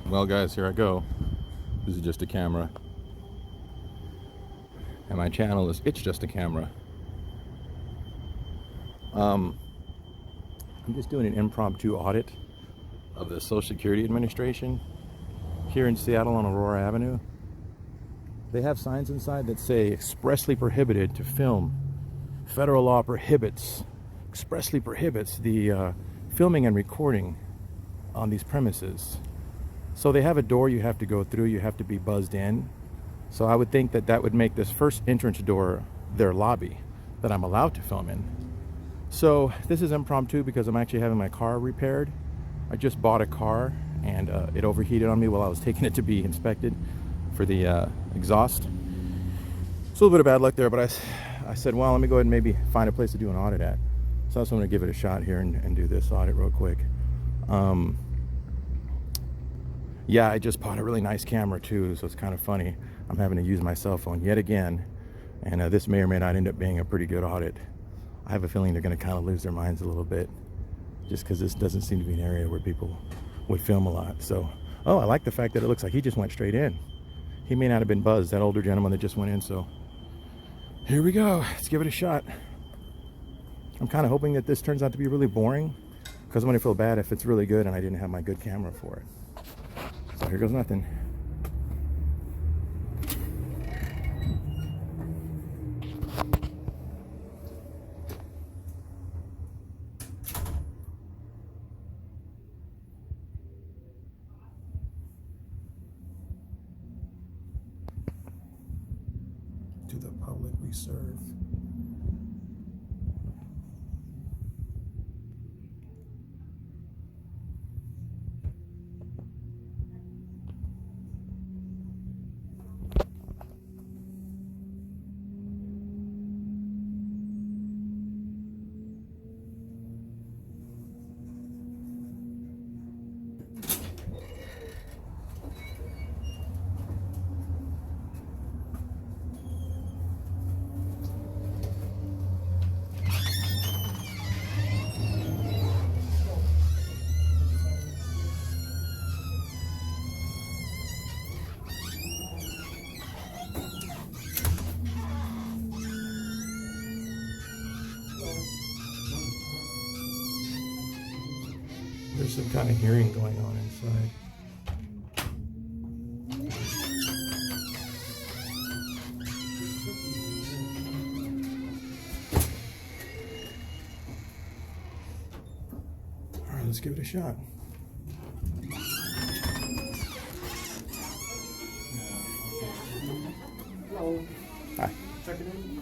Well guys, here I go. This is just a camera. And my channel is It's Just a Camera. I'm just doing an impromptu audit of the Social Security Administration here in Seattle on Aurora Avenue. They have signs inside that say expressly prohibited to film. Federal law expressly prohibits the filming and recording on these premises. So they have a door you have to go through, you have to be buzzed in. So I would think that that would make this first entrance door their lobby that I'm allowed to film in. So this is impromptu because I'm actually having my car repaired. I just bought a car and it overheated on me while I was taking it to be inspected for the exhaust. It's a little bit of bad luck there, but I said, well, let me go ahead and maybe find a place to do an audit at. So I was going to give it a shot here and do this audit real quick. Yeah, I just bought a really nice camera too, so it's kind of funny. I'm having to use my cell phone yet again, and this may or may not end up being a pretty good audit. I have a feeling they're going to kind of lose their minds a little bit, just because this doesn't seem to be an area where people would film a lot. So, oh, I like the fact that it looks like he just went straight in. He may not have been buzzed, that older gentleman that just went in, so here we go. Let's give it a shot. I'm kind of hoping that this turns out to be really boring, because I'm going to feel bad if it's really good and I didn't have my good camera for it. So here goes nothing. To the public we serve. There's some kind of hearing going on inside. All right, let's give it a shot. Hello. Hi. Checking in.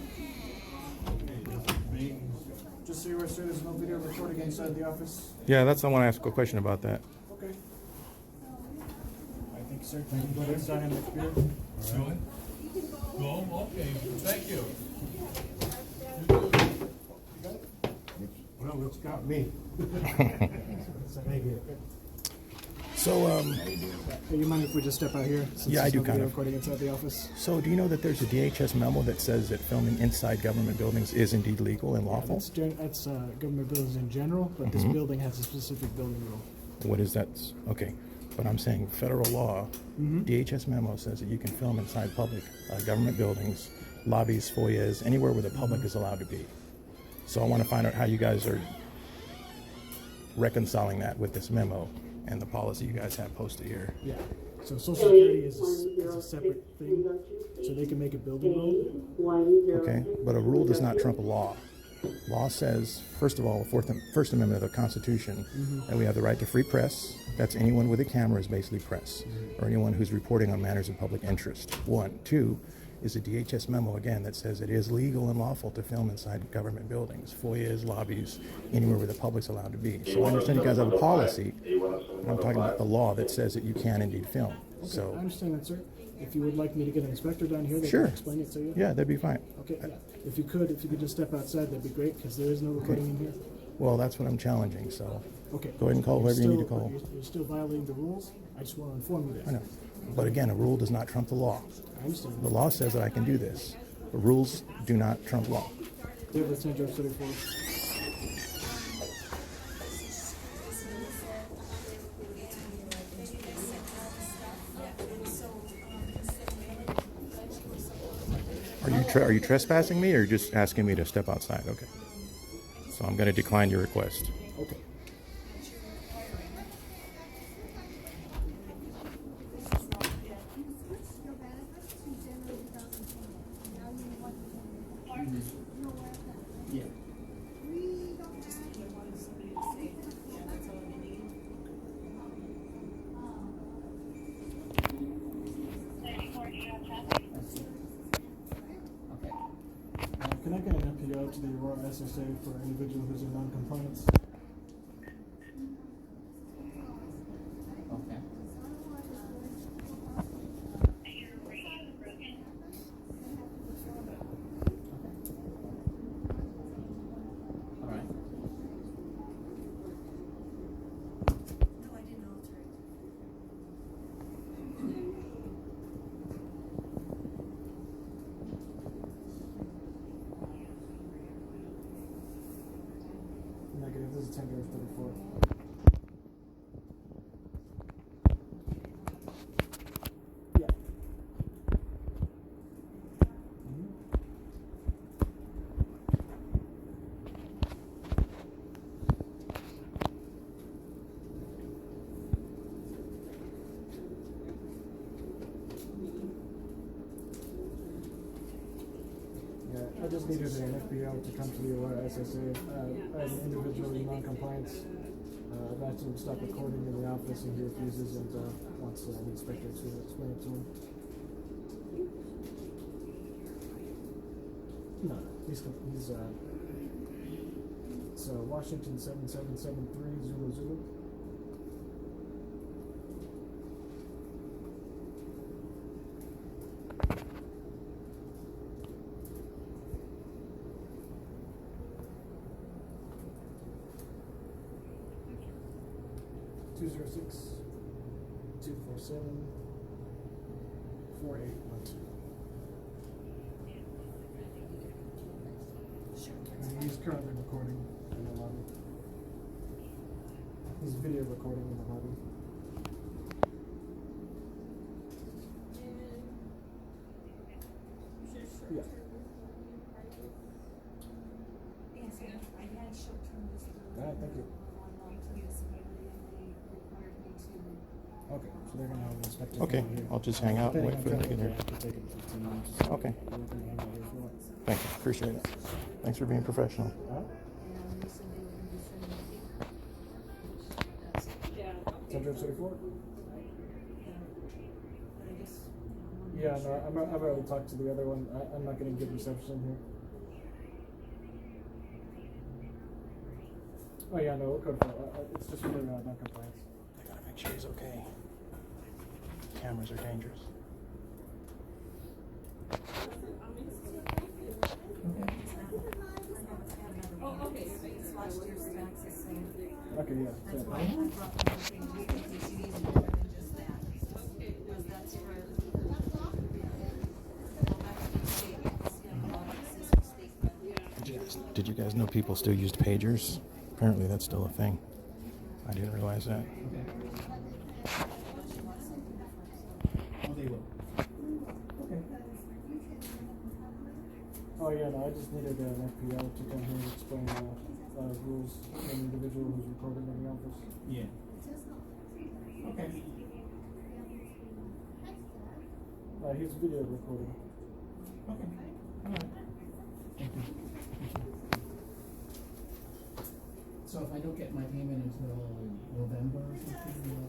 Just so you're aware, sir, there's no video recording inside the office. Yeah, that's I want to ask a question about that. Okay. I think, sir, you can go ahead and sign in the computer. All right. Go, okay, thank you. Well, it's got me. So, Hey, you mind if we just step out here? Since Yeah, I there's do no kind video of. recording inside the office. So do you know that there's a DHS memo that says that filming inside government buildings is indeed legal and lawful? That's government buildings in general, but this building has a specific building rule. What is that? Okay, but I'm saying federal law, DHS memo says that you can film inside public government buildings, lobbies, foyers, anywhere where the public is allowed to be. So I want to find out how you guys are reconciling that with this memo and the policy you guys have posted here. Yeah. So Social Security is a separate thing, so they can make a building rule. Okay, but a rule does not trump a law. Law says, first of all, First Amendment of the Constitution, that we have the right to free press. That's anyone with a camera is basically press, or anyone who's reporting on matters of public interest. One. Two is a DHS memo, again, that says it is legal and lawful to film inside government buildings, foyers, lobbies, anywhere where the public's allowed to be. So I understand you guys have a policy, and I'm talking about the law that says that you can indeed film. Okay, So, I understand that, sir. If you would like me to get an inspector down here, they Sure. can explain it to you. yeah, that'd be fine. Okay, yeah. If you could just step outside, that'd be great, because there is no recording in here. Well, that's what I'm challenging, so Okay. go ahead and call whoever you need to call. You're still violating the rules. I just want to inform you that. I know. But again, a rule does not trump the law. I understand. The law says that I can do this. The rules do not trump law. David, St. George 34. are you trespassing me, or just asking me to step outside? Okay. So I'm going to decline your request. Okay. Yeah. Okay. Can I get an MPO to the Aurora SSA for an individual who's in non-compliance? Okay. All right. No, I didn't alter it. Negative. This is 10-34. Yeah. Mhm. 'Cause I just needed an FBO to come to the Aurora SSA. I have an individual in non-compliance. I've asked him to stop recording in the office, and he refuses, and wants an inspector to explain it to him. No, he's it's Washington 7773 Zulu Zulu. Two 247 4812. And he's currently recording in the lobby. He's video recording in the lobby. Yeah. Yes, I had short-term disability. Alright, thank you. Long-term disability, and they required me to. Okay, so they're gonna have an inspector. Okay, come here. I'll just hang out and wait for them to get here. I could take it 15 minutes. So Okay. you're welcome to hang out here if you want. Thank you. Appreciate it. Thanks for being professional. Alright. And they said they were gonna be sending me. That's, yeah. 10-34? But I guess. Yeah, no, I've already talked to the other one. I'm not getting good reception here. Oh yeah, no, we'll go for it. It's just for non-compliance. I gotta make sure he's okay. Cameras are dangerous. Oh, okay, so it's last year's taxes, so. Okay, yeah. That's so- why I brought the whole thing, we can take it easy more than just that. Because that's for. Go back to the state, and all this is state. Did you guys know people still used pagers? Apparently that's still a thing. I didn't realize that. Okay. Oh, they will. Okay. Oh yeah, no, I just needed an FPL to come here and explain rules to an individual who's recording in the office. Yeah. Okay. He's video recording. Okay. All right. Thank you. So if I don't get my payment until November or something,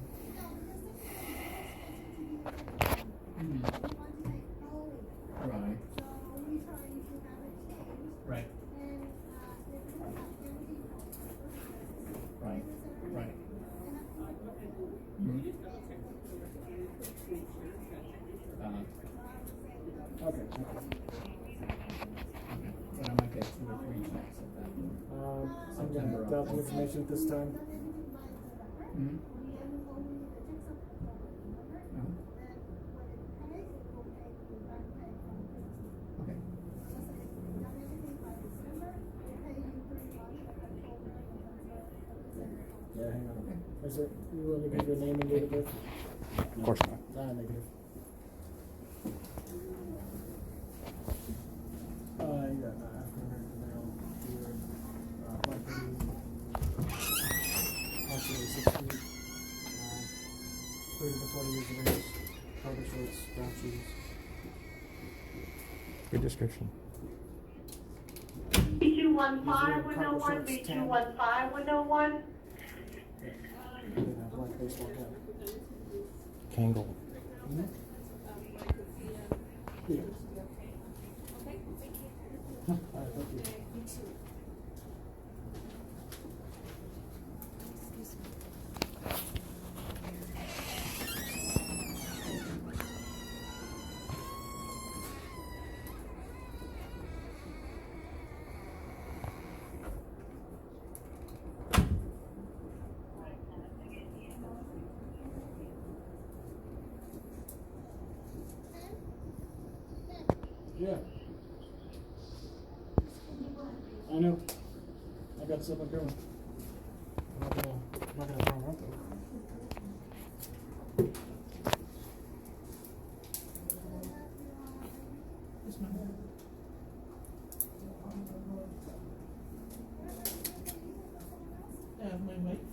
Right. Right. Right. Right. Mhm. Okay. So I might get 2 or 3 checks of that. I'm gonna doubt the information at this time. Mm-hmm. Okay. Yeah, hang on. Is it, you want to give your name and date of birth? Of course not. Negative. 40 years of age, cargo shorts, brown shoes. Good description. B215 window 1, B215 window 1. And a black baseball cap. Kangle. Mm-hmm. Yeah. Alright, thank you. Yeah. I know. I got stuff I'm doing. I'm not gonna throw them out though. Yes, ma'am. My wife,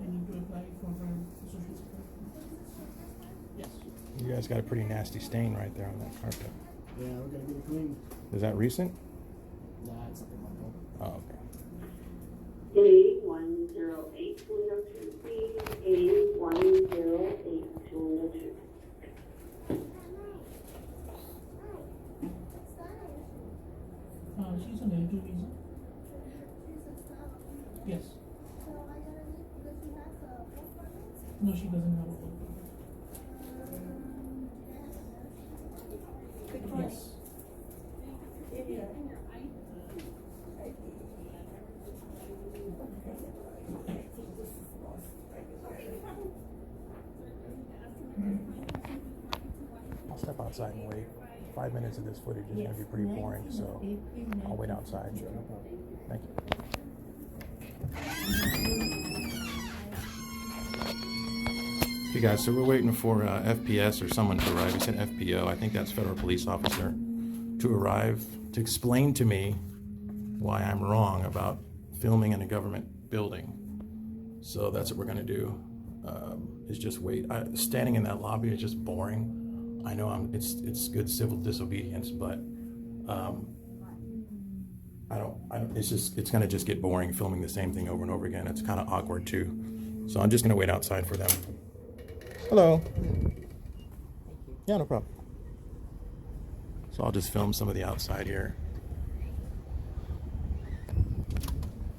I need to apply for social security. Yes. You guys got a pretty nasty stain right there on that carpet. Yeah, we're gonna get it clean. Is that recent? Nah, it's something like that. Oh, okay. A108 window 2, please. A108 window 2. She's on the L2 visa. Yes. No, she doesn't have a work permit. Yes. I'll step outside and wait. 5 minutes of this footage is going to be pretty boring, so I'll wait outside. Sure, no problem. Thank you. Hey guys, so we're waiting for FPS or someone to arrive. He said FPO. I think that's federal police officer to arrive to explain to me why I'm wrong about filming in a government building. So that's what we're going to do. Is just wait. Standing in that lobby is just boring. I know it's good civil disobedience, but I don't. It's gonna just get boring filming the same thing over and over again. It's kind of awkward too. So I'm just gonna wait outside for them. Hello. Yeah, no problem. So I'll just film some of the outside here.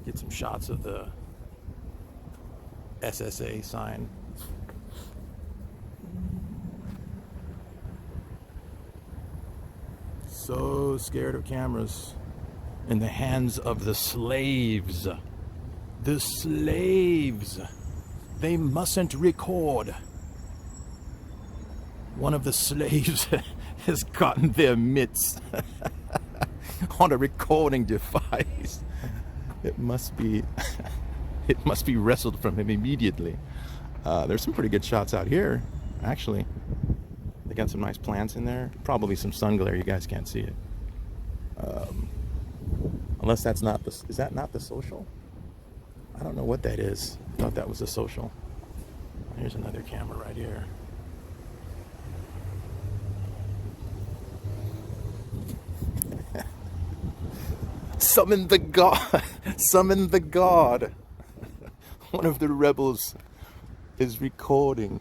Get some shots of the SSA sign. So scared of cameras in the hands of the slaves. The slaves. They mustn't record. One of the slaves has gotten their mitts on a recording device. It must be wrestled from him immediately. There's some pretty good shots out here, actually. They got some nice plants in there. Probably some sun glare. You guys can't see it. Unless that's not the... Is that not the social? I don't know what that is. I thought that was the social. Here's another camera right here. Summon the god! Summon the god! One of the rebels is recording.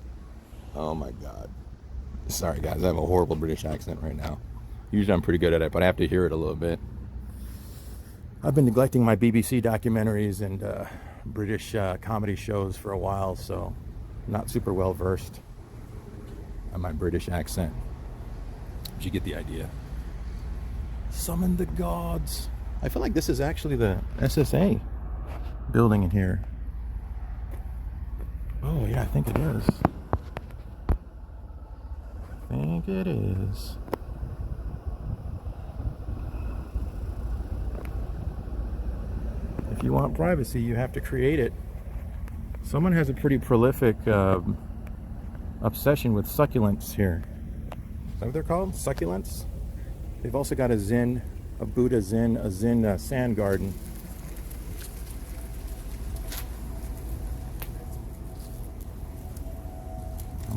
Oh my god. Sorry guys, I have a horrible British accent right now. Usually I'm pretty good at it, but I have to hear it a little bit. I've been neglecting my BBC documentaries and British comedy shows for a while, so I'm not super well versed on my British accent. But you get the idea. Summon the gods. I feel like this is actually the SSA building in here. Oh yeah, I think it is. I think it is. If you want privacy, you have to create it. Someone has a pretty prolific obsession with succulents here. Is that what they're called? Succulents? They've also got a Zen, a Buddha Zen, a Zen sand garden.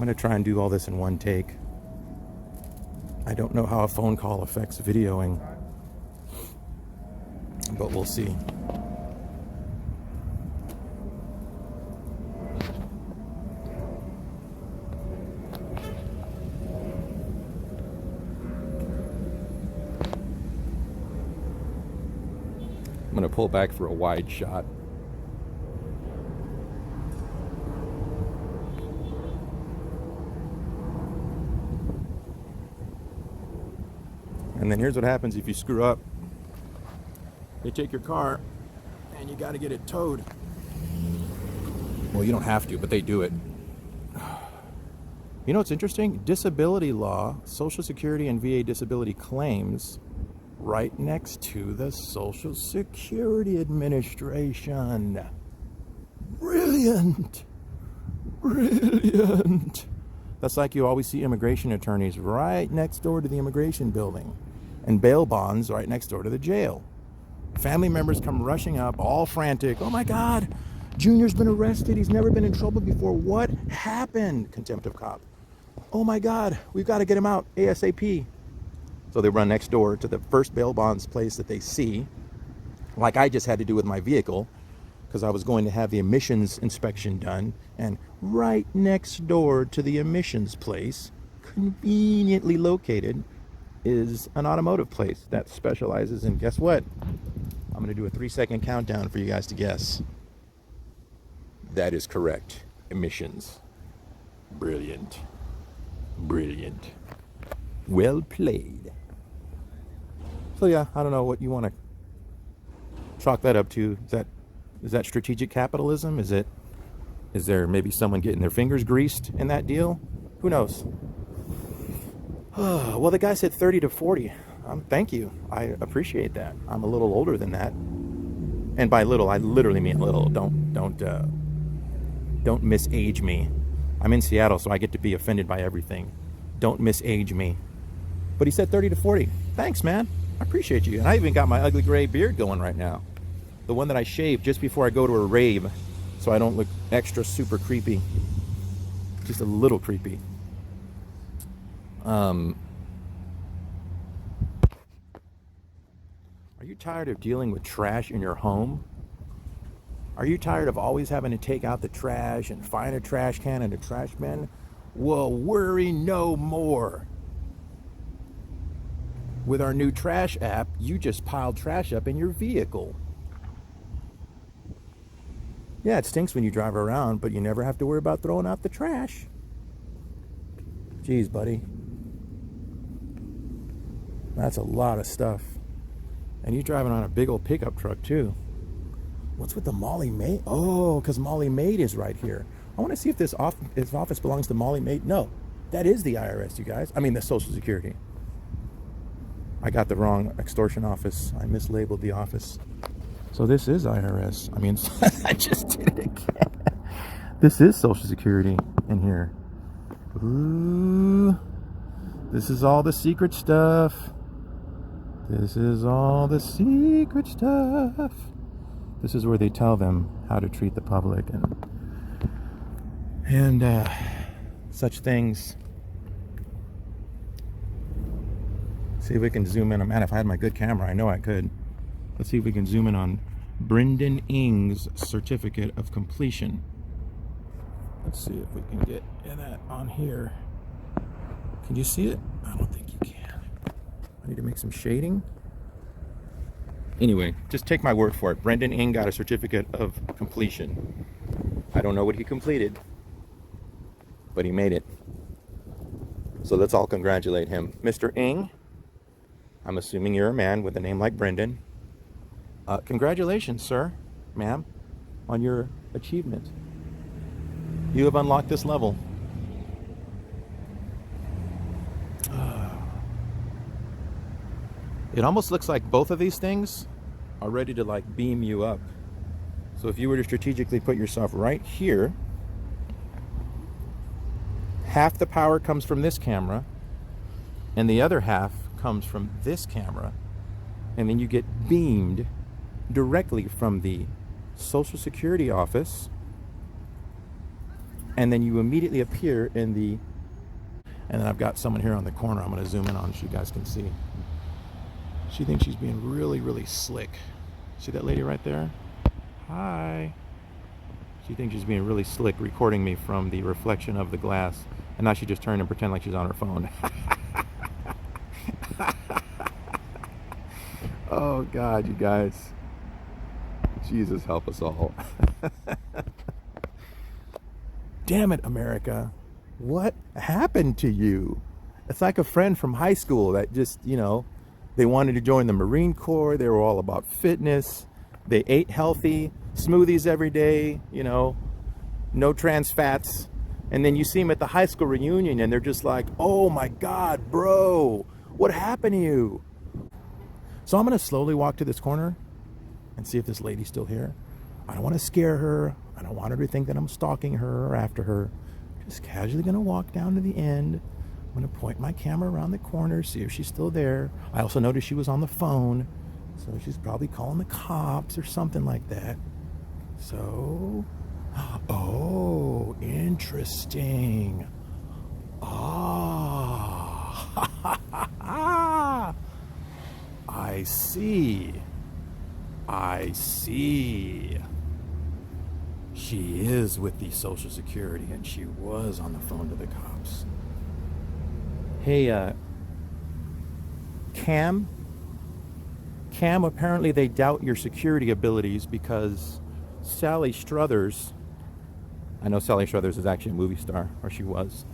going to try and do all this in one take. I don't know how a phone call affects videoing, but we'll see. I'm going to pull back for a wide shot. And then here's what happens if you screw up. They take your car and you got to get it towed. Well, you don't have to, but they do it. You know what's interesting? Disability law, Social Security and VA disability claims right next to the Social Security Administration. Brilliant. Brilliant. That's like you always see immigration attorneys right next door to the immigration building, and bail bonds right next door to the jail. Family members come rushing up, all frantic. Oh my God, Junior's been arrested. He's never been in trouble before. What happened? Contempt of cop. Oh my God, we've got to get him out ASAP. So they run next door to the first bail bonds place that they see, like I just had to do with my vehicle, because I was going to have the emissions inspection done, and right next door to the emissions place, conveniently located, is an automotive place that specializes in, guess what? I'm going to do a 3-second countdown for you guys to guess. That is correct. Emissions. Brilliant. Brilliant. Well played. So yeah, I don't know what you want to chalk that up to. Is that strategic capitalism? Is there maybe someone getting their fingers greased in that deal? Who knows? Well, the guy said 30 to 40. Thank you. I appreciate that. I'm a little older than that. And by little, I literally mean little. Don't misage me. I'm in Seattle, so I get to be offended by everything. Don't misage me. But he said 30 to 40. Thanks, man. I appreciate you. And I even got my ugly gray beard going right now. The one that I shave just before I go to a rave, so I don't look extra super creepy. Just a little creepy. Are you tired of dealing with trash in your home? Are you tired of always having to take out the trash and find a trash can and a trash bin? Well, worry no more. With our new trash app, you just pile trash up in your vehicle. Yeah, it stinks when you drive around, but you never have to worry about throwing out the trash. Jeez, buddy. That's a lot of stuff. And you're driving on a big old pickup truck, too. What's with the Molly Maid? Oh, because Molly Maid is right here. I want to see if this office belongs to Molly Maid. No, that is the IRS, you guys. I mean, the Social Security. I got the wrong extortion office. I mislabeled the office. So this is IRS. I mean, I just did it again. This is Social Security in here. Ooh. This is all the secret stuff. This is all the secret stuff. This is where they tell them how to treat the public and such things. See if we can zoom in. Man, if I had my good camera, I know I could. Let's see if we can zoom in on Brendan Ng's certificate of completion. Let's see if we can get that on here. Can you see it? I don't think you can. I need to make some shading. Anyway, just take my word for it. Brendan Ng got a certificate of completion. I don't know what he completed, but he made it. So let's all congratulate him. Mr. Ng, I'm assuming you're a man with a name like Brendan. Congratulations, sir, ma'am, on your achievement. You have unlocked this level. It almost looks like both of these things are ready to like beam you up. So if you were to strategically put yourself right here, half the power comes from this camera and the other half comes from this camera, and then you get beamed directly from the Social Security office and then you immediately appear in the, and then I've got someone here on the corner I'm going to zoom in on so you guys can see. She thinks she's being really, really slick. See that lady right there? Hi. She thinks she's being really slick, recording me from the reflection of the glass, and now she just turned and pretend like she's on her phone. Oh God, you guys. Jesus help us all. Damn it, America. What happened to you? It's like a friend from high school that just, you know, they wanted to join the Marine Corps. They were all about fitness. They ate healthy, smoothies every day, you know, no trans fats. And then you see them at the high school reunion and they're just like, oh my God, bro, what happened to you? So I'm going to slowly walk to this corner and see if this lady's still here. I don't want to scare her. I don't want her to think that I'm stalking her or after her. Just casually going to walk down to the end. I'm going to point my camera around the corner, see if she's still there. I also noticed she was on the phone, so she's probably calling the cops or something like that. So, oh, interesting. Ah, I see. I see. She is with the Social Security and she was on the phone to the cops. Hey, Cam, apparently they doubt your security abilities because Sally Struthers, I know Sally Struthers is actually a movie star, or she was,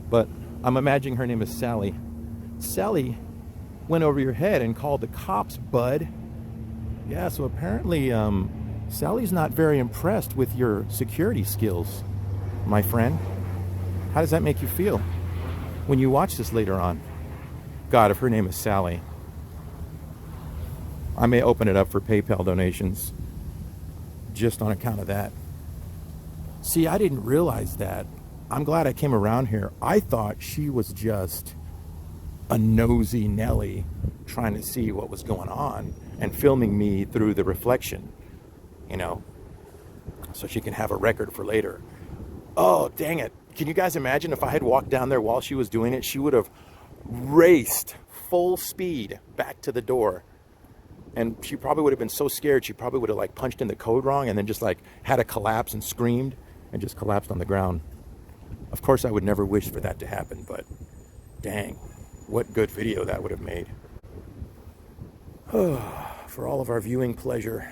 but I'm imagining her name is Sally. Sally went over your head and called the cops, bud. Yeah, so apparently Sally's not very impressed with your security skills, my friend. How does that make you feel when you watch this later on? God, if her name is Sally, I may open it up for PayPal donations just on account of that. See, I didn't realize that. I'm glad I came around here. I thought she was just a nosy Nelly trying to see what was going on and filming me through the reflection, you know, so she can have a record for later. Oh, dang it. Can you guys imagine if I had walked down there while she was doing it? She would have raced full speed back to the door. And she probably would have been so scared, she probably would have like punched in the code wrong and then just like had a collapse and screamed and just collapsed on the ground. Of course, I would never wish for that to happen, but dang, what good video that would have made. For all of our viewing pleasure.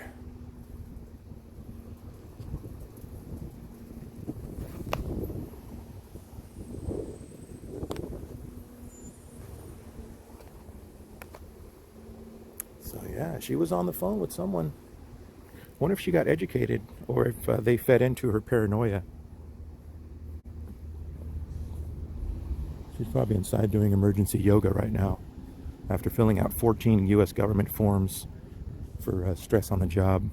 So yeah, she was on the phone with someone. Wonder if she got educated or if they fed into her paranoia. She's probably inside doing emergency yoga right now after filling out 14 U.S. government forms for stress on the job.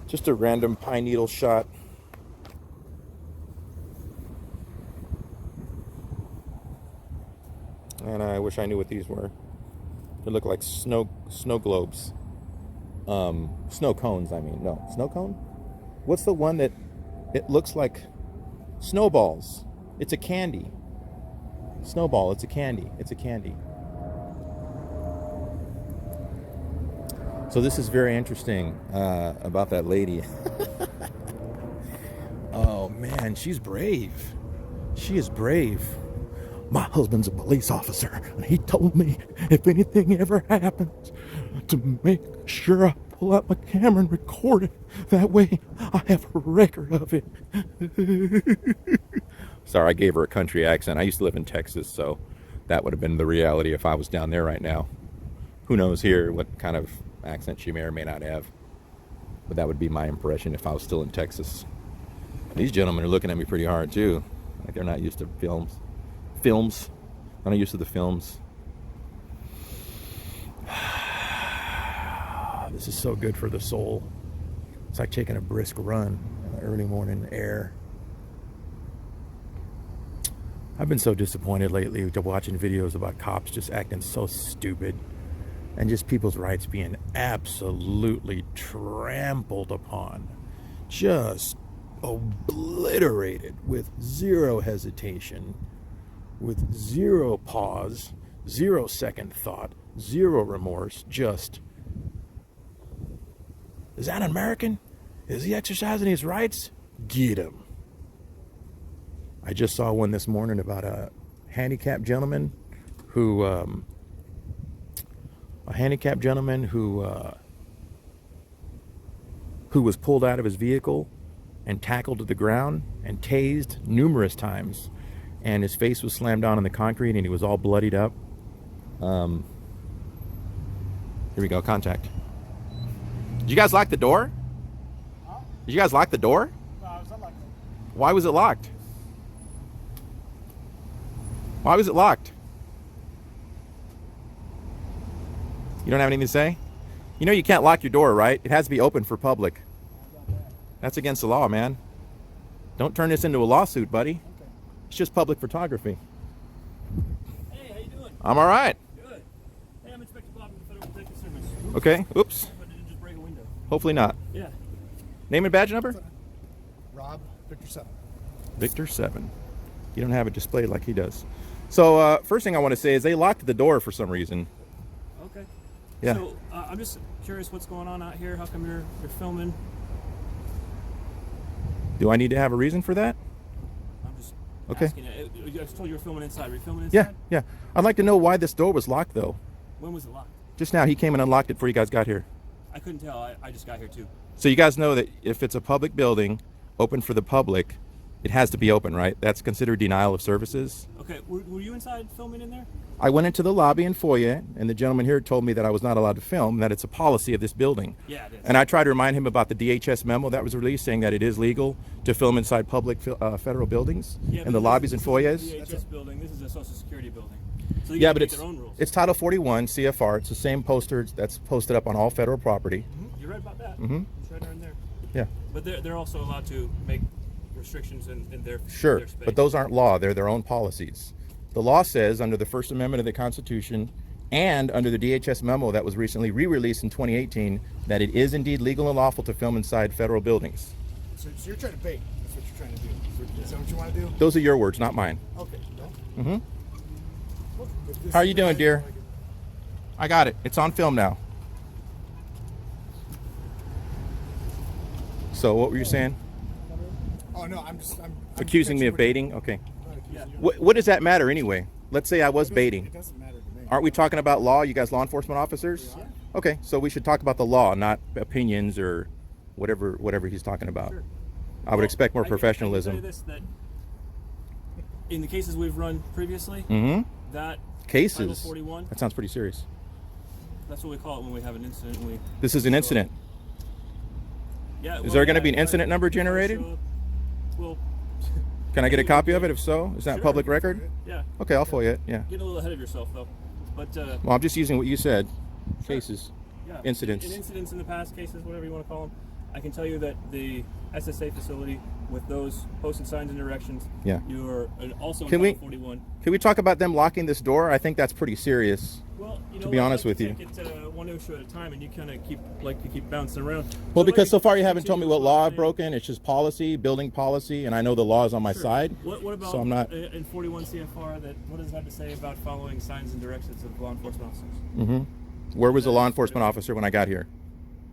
Just a random pine needle shot. And I wish I knew what these were. They look like snow globes. Snow cones, I mean. No, snow cone? What's the one that it looks like snowballs? It's a candy. Snowball, it's a candy. It's a candy. So this is very interesting about that lady. Oh man, she's brave. She is brave. My husband's a police officer, and he told me if anything ever happens, to make sure I pull out my camera and record it. That way, I have a record of it. Sorry, I gave her a country accent. I used to live in Texas, so that would have been the reality if I was down there right now. Who knows here what kind of accent she may or may not have. But that would be my impression if I was still in Texas. These gentlemen are looking at me pretty hard, too. Like they're not used to films. They're not used to the films. This is so good for the soul. It's like taking a brisk run in the early morning air. I've been so disappointed lately to watching videos about cops just acting so stupid and just people's rights being absolutely trampled upon, just obliterated with zero hesitation, with zero pause, 0 second thought, zero remorse. Just, is that an American? Is he exercising his rights? Get him. I just saw one this morning about a handicapped gentleman who was pulled out of his vehicle and tackled to the ground and tased numerous times, and his face was slammed down on the concrete and he was all bloodied up. Here we go, contact. Did you guys lock the door? Did you guys lock the door? No, it was unlocked. Why was it locked? Why was it locked? You don't have anything to say? You know you can't lock your door, right? It has to be open for public. That's against the law, man. Don't turn this into a lawsuit, buddy. Okay. It's just public photography. Hey, how you doing? I'm all right. Good. Hey, I'm Inspector Bob from the Federal Protective Service. Okay, oops. Hope I didn't just break a window. Hopefully not. Yeah. Name and badge number? Rob, Victor 7. Victor 7. You don't have it displayed like he does. So, first thing I want to say is they locked the door for some reason. Okay. Yeah. So, I'm just curious what's going on out here. How come you're filming? Do I need to have a reason for that? I'm just Okay. asking. I was told you were filming inside. Were you filming inside? Yeah, yeah. I'd like to know why this door was locked, though. When was it locked? Just now, he came and unlocked it before you guys got here. I couldn't tell. I just got here too. So you guys know that if it's a public building, open for the public, it has to be open, right? That's considered denial of services. Okay. Were you inside filming in there? I went into the lobby and foyer, and the gentleman here told me that I was not allowed to film, that it's a policy of this building. Yeah, it is. And I tried to remind him about the DHS memo that was released saying that it is legal to film inside public federal buildings Yeah, and but the lobbies and this foyers. is a DHS building. This is a Social Security building. So they Yeah, get but to make their own rules. it's Title 41 CFR. It's the same poster that's posted up on all federal property. You're right about that. Mhm. It's right in there. Yeah, But they're also allowed to make restrictions in their sure. their space. But those aren't law. They're their own policies. The law says under the First Amendment of the Constitution and under the DHS memo that was recently re-released in 2018 that it is indeed legal and lawful to film inside federal buildings. So you're trying to bait. That's what you're trying to do. Is that what you want to do? Those are your words, not mine. Okay. No? Mm-hmm. Look, if this How are is you the doing, guy dear? like it- I got it. It's on film now. So what were you saying? Oh no, I'm Accusing me of baiting. baiting? Okay. Yeah. What does that matter anyway? Let's say I was It baiting. doesn't matter to me. Aren't we talking about law? You guys law enforcement officers? Okay, so we should talk about the law, not opinions or whatever he's talking about. Sure. I would expect more I can professionalism. tell you this, that in the cases we've run previously, Mm-hmm. that Cases. Title 41, That sounds pretty serious. that's what we call it when we have an incident. This is an incident. Yeah. Is there going to be an incident number generated? Well, Can I get a copy of it? If so, is that Sure. public record? yeah. Okay, I'll FOIA it. Yeah. Get a little ahead of yourself though. But Well, I'm just using what you said. Cases. yeah, Incidents. in incidents in the past, cases, whatever you want to call them, I can tell you that the SSA facility with those posted signs and directions, Yeah. you are also Can in we- Title 41. Can we talk about them locking this door? I think that's pretty serious. Well, you know, To be I honest like with to you. take it one issue at a time, and you kind of keep bouncing around. Well, I'd like because to so far you haven't told me continue what law what I've I'm broken. It's just policy, building policy, and I know the law is on my Sure. side. What about So I'm not. in 41 CFR? What does it have to say about following signs and directions of law enforcement officers? Mm-hmm. Where was the law enforcement officer when I got here?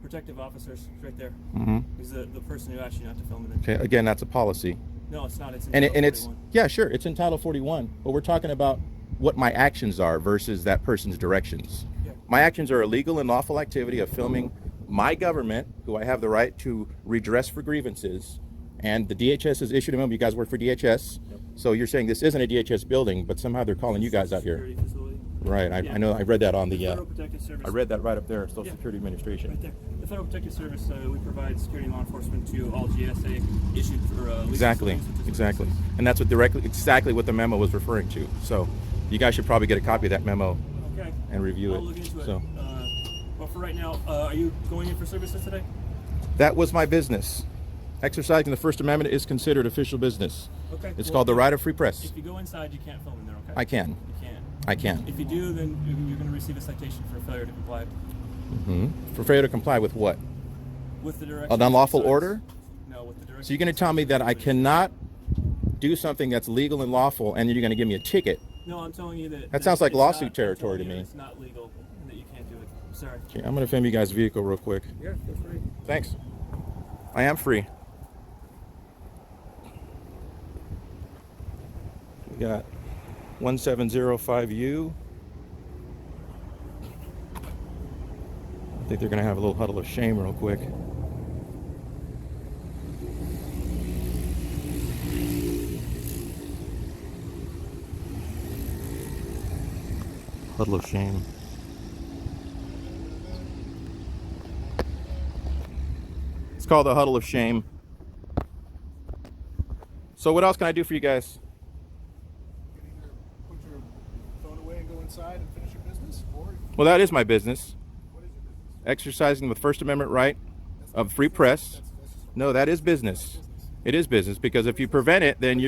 Protective officers, it's right there. Mm-hmm. He's the person who asked you not to film it. Okay. Again, that's a policy, No, it's not. It's in and Title it's 41. yeah, sure, it's in Title 41, but we're talking about what my actions are versus that person's directions. Yeah. My actions are a legal and lawful activity of filming my government, who I have the right to redress for grievances, and the DHS has issued a memo. You guys work for DHS, so you're saying this isn't a DHS building, but somehow they're calling you guys out here. Security facility. Right. I Yeah. know. I read that on the. Federal Protective Service. I read that right up there. Social Yeah. Security Administration. Right there. The Federal Protective Service, we provide security and law enforcement to all GSA issued for legal Exactly, facilities, which is exactly, and that's exactly what the memo was referring to. So, you guys should probably get a copy of that memo Okay. and review I'll it. look into it. So, Well, for right now, are you going in for services today? that was my business. Exercising the First Amendment is considered official business. Okay. It's well, called the right of free press. If you go inside, you can't film in there, okay? I can. You can't. I can. If you do, then you're going to receive a citation for failure to comply For failure to comply with what? with the directions. An unlawful besides- order? No, with the directions. So you're going to tell me that I cannot do something that's legal and lawful, and you're going to give me a ticket? No, I'm telling you that. That sounds like it's lawsuit not- I'm territory telling to you me. It's not legal, and that you can't do it. Sorry. Okay, I'm going to film you guys' vehicle real quick. Yeah, feel free. Thanks. I am free. We got 1705U. I think they're going to have a little huddle of shame real quick. Huddle of shame. It's called the huddle of shame. So what else can I do for you guys? You can either put your phone away and go inside and finish your business, or Well, that is my business. what is your business? Exercising the First Amendment right of free press. No, that is business. It is business, because if you prevent it, then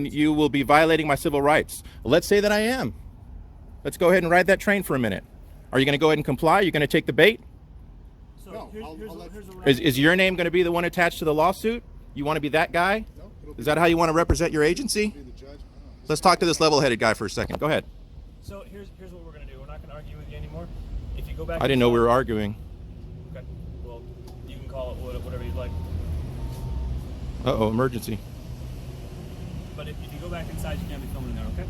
you will be violating my civil rights. Let's say that I am. Let's go ahead and ride that train for a minute. Are you going to go ahead and comply? You're going to take the bait? So No, here's I'll a Is your name going to be the one attached to the lawsuit? You want to be that guy? No, it'll Is that how you want to represent your agency? be the judge. I don't know. Let's talk to this level-headed guy for a second. Go ahead. So here's what we're gonna do. We're not gonna argue with you anymore. If you go back. I didn't know we were arguing. Okay. Well, you can call it whatever you'd like. Uh-oh, emergency. But if you go back inside, you can't be filming in there. Okay.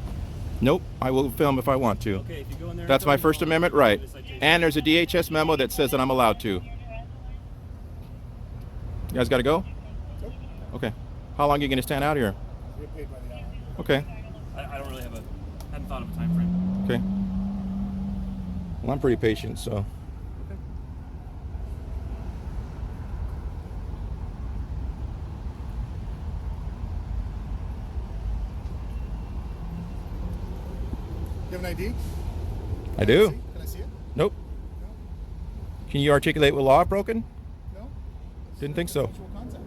Nope, I will film if I want to. Okay. If you go in there. and That's film, my you First won't Amendment get right. a citation. And there's a DHS memo that says that I'm allowed to. You guys got to go? Nope. Okay. How long are you going to stand out here? You're paid by the hour. Okay. I don't really hadn't thought of a time frame. Okay. Well, I'm pretty patient, so. Okay. You have an ID? I do. Can I see it? Nope. No. Can you articulate what law I've broken? No. Didn't think so. Sexual contact.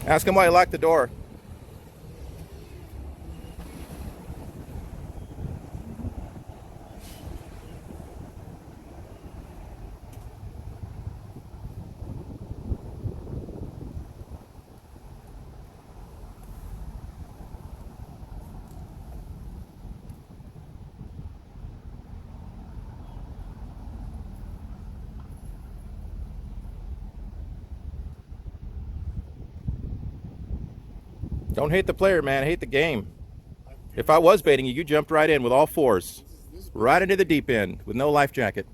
Ask him why he locked the door. Don't hate the player, man. Hate the game. If I was baiting you, you jumped right in with all fours. Right into the deep end with no life jacket.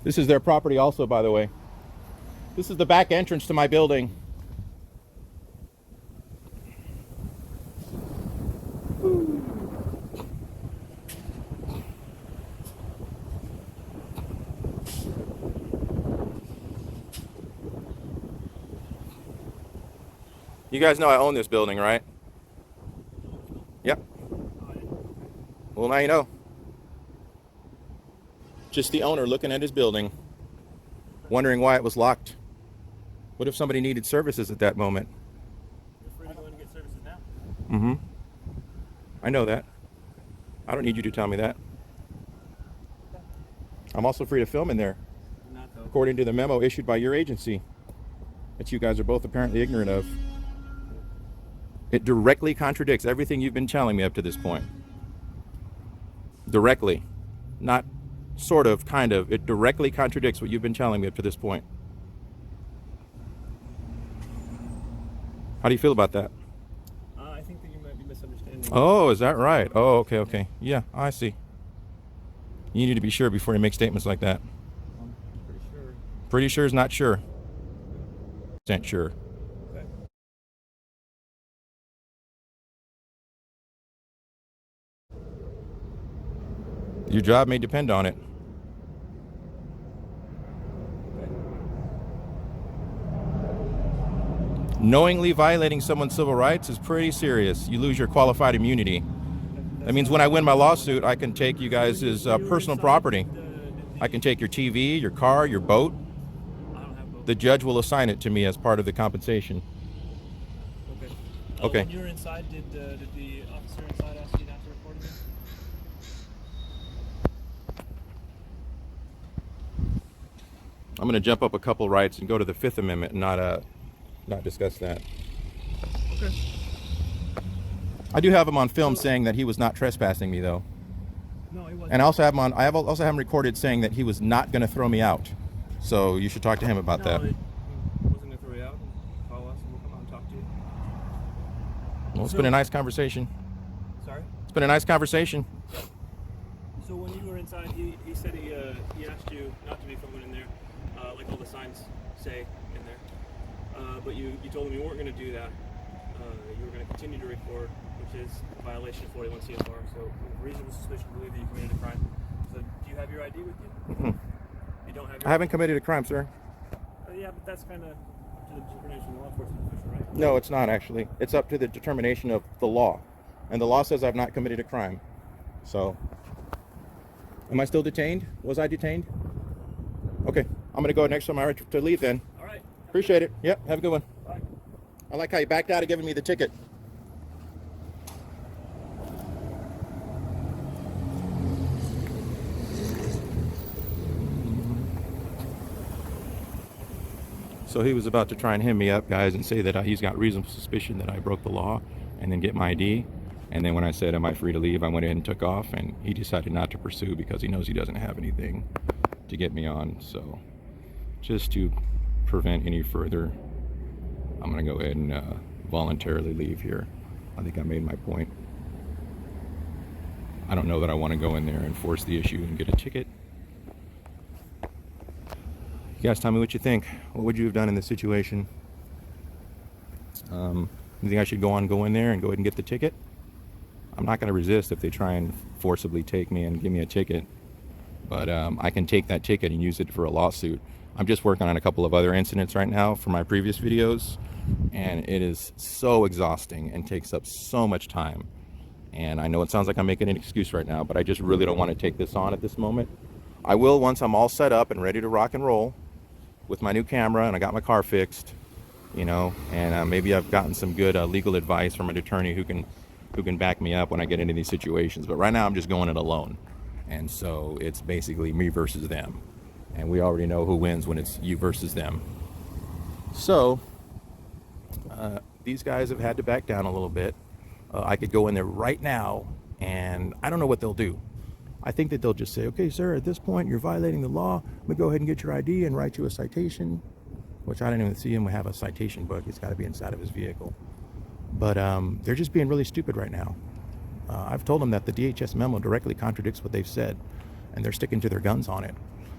This is their property also, by the way. This is the back entrance to my building. You guys know I own this building, right? Yep. Well, now you know. Just the owner looking at his building, wondering why it was locked. What if somebody needed services at that moment? You're free to go in and get services now. Mm-hmm. I know that. I don't need you to tell me that. I'm also free to film in there, Not though. according to the memo issued by your agency that you guys are both apparently ignorant of. It directly contradicts everything you've been telling me up to this point. Directly. Not sort of, kind of. It directly contradicts what you've been telling me up to this point. How do you feel about that? I think that you might be misunderstanding. Oh, is that right? Oh, okay, okay. Yeah, I see. You need to be sure before you make statements like that. I'm pretty sure. Pretty sure is not sure. % sure. Your job may depend on it. Knowingly violating someone's civil rights is pretty serious. You lose your qualified immunity. That means when I win my lawsuit, I can take you guys' personal property. I can take your TV, your car, your boat. I don't have both. The judge will assign it to me as part of the compensation. Okay. Okay. When you were inside, did the officer inside ask you not to record again? I'm going to jump up a couple rights and go to the Fifth Amendment and not discuss that. Okay. I do have him on film saying that he was not trespassing me, though. No, he wasn't. And I also have him on. I also have him recorded saying that he was not going to throw me out. So you should talk to him about that. He wasn't going to throw you out. Call us and we'll come out and talk to you. Well, it's been a nice conversation. Sorry? It's been a nice conversation. So when you were inside, he said he asked you not to be filming in there, like all the signs say in there. But you told him you weren't going to do that. You were going to continue to record, which is a violation of 41 CFR. So reasonable suspicion to believe that you committed a crime. So do you have your ID with you? Mhm. You don't have your I haven't committed a crime, sir. Yeah, but that's kind of up to the determination of the law enforcement official, right? No, it's not actually. It's up to the determination of the law. And the law says I've not committed a crime. So, am I still detained? Was I detained? Okay, I'm going to go next time I right to leave then. All right. Appreciate it. Yep, have a good one. Bye. I like how you backed out of giving me the ticket. So he was about to try and hem me up, guys, and say that he's got reasonable suspicion that I broke the law and then get my ID. And then when I said, am I free to leave, I went ahead and took off, and he decided not to pursue because he knows he doesn't have anything to get me on. So just to prevent any further, I'm going to go ahead and voluntarily leave here. I think I made my point. I don't know that I want to go in there and force the issue and get a ticket. You guys tell me what you think. What would you have done in this situation? You think I should go in there and go ahead and get the ticket? I'm not going to resist if they try and forcibly take me and give me a ticket. But I can take that ticket and use it for a lawsuit. I'm just working on a couple of other incidents right now for my previous videos. And it is so exhausting and takes up so much time. And I know it sounds like I'm making an excuse right now, but I just really don't want to take this on at this moment. I will once I'm all set up and ready to rock and roll with my new camera and I got my car fixed, you know, and maybe I've gotten some good legal advice from an attorney who can back me up when I get into these situations. But right now I'm just going it alone. And so it's basically me versus them. And we already know who wins when it's you versus them. So these guys have had to back down a little bit. I could go in there right now and I don't know what they'll do. I think that they'll just say, okay, sir, at this point, you're violating the law. I'm gonna go ahead and get your ID and write you a citation, which I didn't even see him have a citation book. It's gotta be inside of his vehicle. But they're just being really stupid right now. I've told them that the DHS memo directly contradicts what they've said, and they're sticking to their guns on it.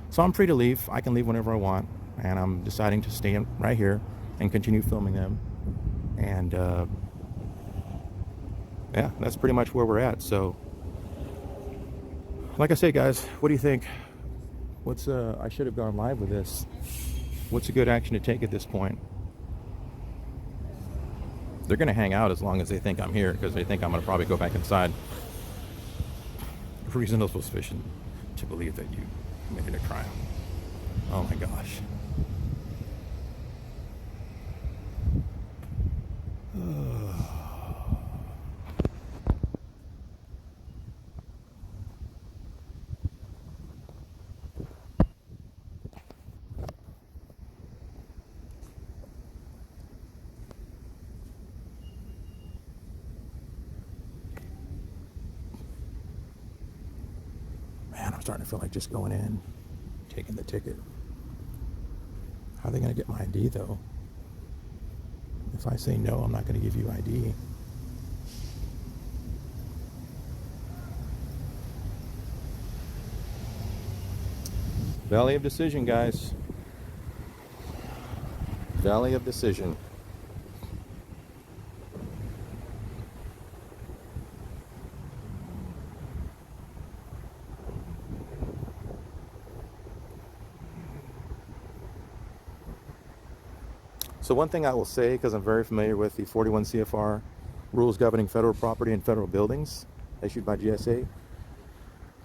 So I'm free to leave. I can leave whenever I want, and I'm deciding to stay right here and continue filming them. And yeah, that's pretty much where we're at. So, like I say, guys, what do you think? What's I should have gone live with this. What's a good action to take at this point? They're going to hang out as long as they think I'm here because they think I'm going to probably go back inside. Reasonable suspicion to believe that you committed a crime. Oh my gosh. Man, I'm starting to feel like just going in, taking the ticket. How are they going to get my ID, though? If I say no, I'm not going to give you ID. Valley of decision, guys. Valley of decision. So one thing I will say, because I'm very familiar with the 41 CFR rules governing federal property and federal buildings issued by GSA,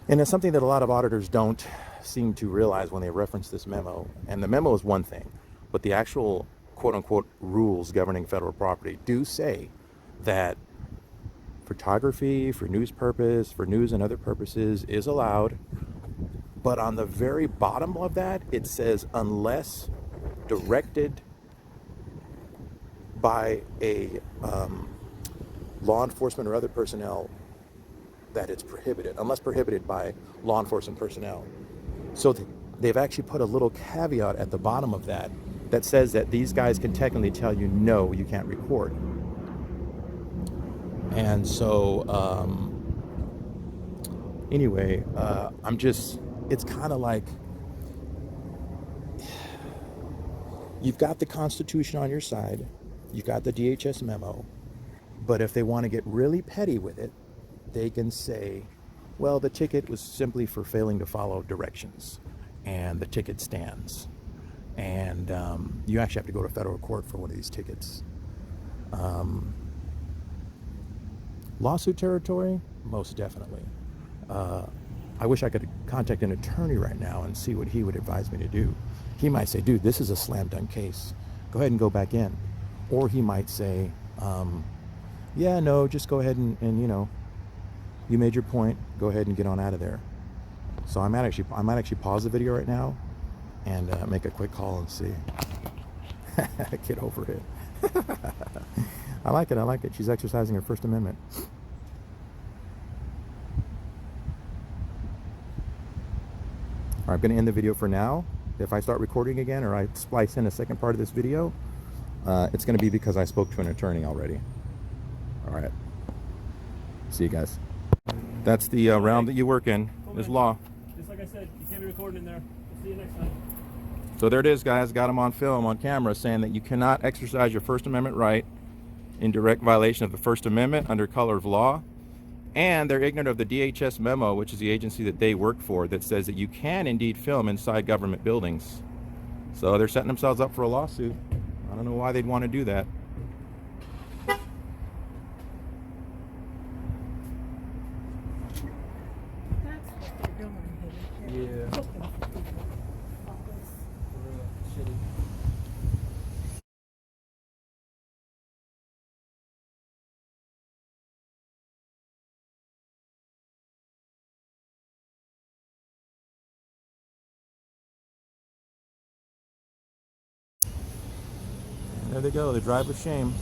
and it's something that a lot of auditors don't seem to realize when they reference this memo. And the memo is one thing, but the actual quote unquote rules governing federal property do say that photography for news purpose, for news and other purposes is allowed. But on the very bottom of that, it says unless directed by a law enforcement or other personnel, that it's prohibited, unless prohibited by law enforcement personnel. So they've actually put a little caveat at the bottom of that that says that these guys can technically tell you, no, you can't record. And so, anyway, it's kind of like, you've got the Constitution on your side, you've got the DHS memo, but if they want to get really petty with it, they can say, well, the ticket was simply for failing to follow directions, and the ticket stands. And you actually have to go to federal court for one of these tickets. Lawsuit territory? Most definitely. I wish I could contact an attorney right now and see what he would advise me to do. He might say, dude, this is a slam dunk case. Go ahead and go back in. Or he might say, yeah, no, just go ahead and you know, you made your point. Go ahead and get on out of there. So I might actually pause the video right now and make a quick call and see. Get over it. I like it. She's exercising her First Amendment. All right, I'm going to end the video for now. If I start recording again or I splice in a second part of this video, it's going to be because I spoke to an attorney already. All right. See you guys. That's the realm that you work in. There's law. Just like I said, you can't be recording in there. We'll see you next time. So there it is, guys. Got him on film, on camera, saying that you cannot exercise your First Amendment right in direct violation of the First Amendment under color of law. And they're ignorant of the DHS memo, which is the agency that they work for, that says that you can indeed film inside government buildings. So they're setting themselves up for a lawsuit. I don't know why they'd want to do that. That's what they're doing here. Yeah. Shitty. There they go. They drive with shame.